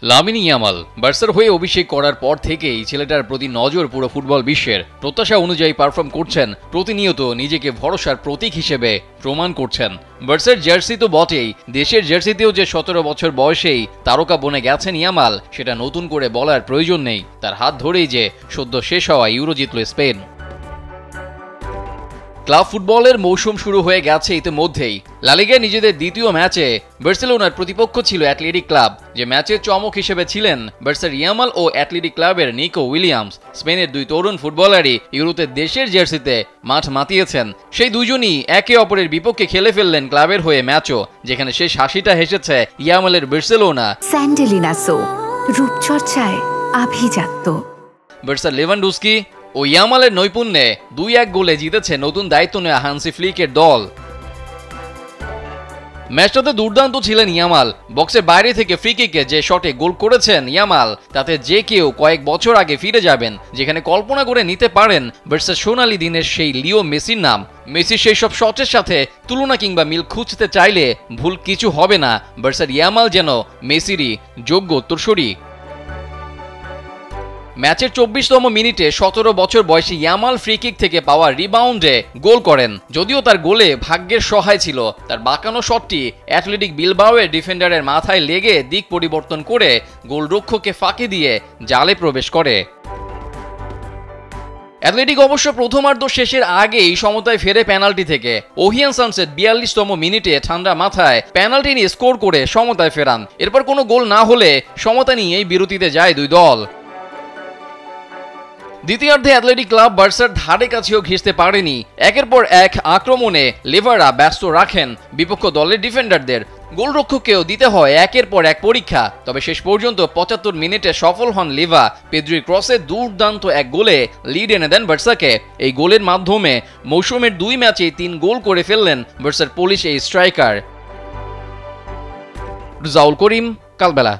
Lamine Yamal বার্সার হয়ে অভিষেক করার পর থেকেই ছেলেটার প্রতি নজর পুরো ফুটবল বিশ্বের। প্রত্যাশা অনুযায়ী পারফর্ম করছেন, প্রতিনিয়ত নিজেকে ভরসার প্রতীক হিসেবে প্রমাণ করছেন। বার্সার জার্সি তো বটেই, দেশের জার্সিতেও যে 17 বছর বয়সেই তারকা বনে গেছেন ইয়ামাল, সেটা নতুন করে বলার প্রয়োজন নেই। তার হাত ধরেই যে সদ্য শেষ হওয়া ইউরো জিতল স্পেন। ক্লাব ফুটবলের মৌসুম শুরু হয়ে গেছে ইতিমধ্যেই। লা লিগায় নিজেদের দ্বিতীয় ম্যাচে বার্সেলোনার প্রতিপক্ষ ছিল অ্যাটলেটিক ক্লাব, যে ম্যাচের চমক হিসেবে ছিলেন বার্সার ইয়ামাল ও অ্যাটলেটিক ক্লাবের নিকো উইলিয়ামস। স্পেনের দুই তরুণ ফুটবলারই ইউরোতে দেশের জার্সিতে মাঠ মাতিয়েছেন। সেই দুজনই একে অপরের বিপক্ষে খেলে ফেললেন ক্লাবের হয়ে ম্যাচও, যেখানে শেষ হাসিটা হেসেছে ইয়ামালের বার্সেলোনা। স্যান্ডেলিনা সো, রূপচর্চায় আভিজাত্য। বার্সার লেভানডস্কি ও ইয়ামালের নৈপুণ্যে 2-1 গোলে জিতেছে নতুন দায়িত্ব নেওয়া হান্সি ফ্লিকের দল। ম্যাচটাতে দুর্দান্ত ছিলেন ইয়ামাল। বক্সের বাইরে থেকে ফ্রি কিকে যে শটে গোল করেছেন ইয়ামাল, তাতে যে কেউ কয়েক বছর আগে ফিরে যাবেন, যেখানে কল্পনা করে নিতে পারেন বার্সার সোনালী দিনের সেই লিও মেসির নাম। মেসির সেই সব শটের সাথে তুলনা কিংবা মিল খুঁজতে চাইলে ভুল কিছু হবে না। বার্সার ইয়ামাল যেন মেসিরই যোগ্য উত্তরসূরি। ম্যাচের 24তম মিনিটে 17 বছর বয়সী ইয়ামাল ফ্রি কিক থেকে পাওয়া রিবাউন্ডে গোল করেন। যদিও তার গোলে ভাগ্যের সহায় ছিল, তার বাঁকানো শটটি অ্যাটলেটিক বিলবাওয়ের ডিফেন্ডারের মাথায় লেগে দিক পরিবর্তন করে গোলরক্ষককে ফাঁকি দিয়ে জালে প্রবেশ করে। অ্যাটলেটিক অবশ্য প্রথমার্ধ শেষের আগেই সমতায় ফেরে পেনাল্টি থেকে। ওহিয়ান সানসেট 42তম মিনিটে ঠান্ডা মাথায় পেনাল্টি নিয়ে স্কোর করে সমতায় ফেরান। এরপর কোনো গোল না হলে সমতা নিয়েই বিরতিতে যায় দুই দল। দ্বিতীয়ার্ধে অ্যাটলেটিক ক্লাব বার্সার ধারে কাছেও ঘেঁষতে পারেনি। একের পর এক আক্রমণে লেভাররা ব্যস্ত রাখেন বিপক্ষ দলের ডিফেন্ডারদের। গোলরক্ষককেও দিতে হয় একের পর এক পরীক্ষা। তবে শেষ পর্যন্ত 75 মিনিটে সফল হন লেভা। পেদ্রির ক্রসে দুর্দান্ত এক গোলে লিড এনে দেন বার্সাকে। এই গোলের মাধ্যমে মৌসুমের 2 ম্যাচেই 3 গোল করে ফেললেন বার্সার পোলিশ এই স্ট্রাইকার। রিজাউল করিম, কালবেলা।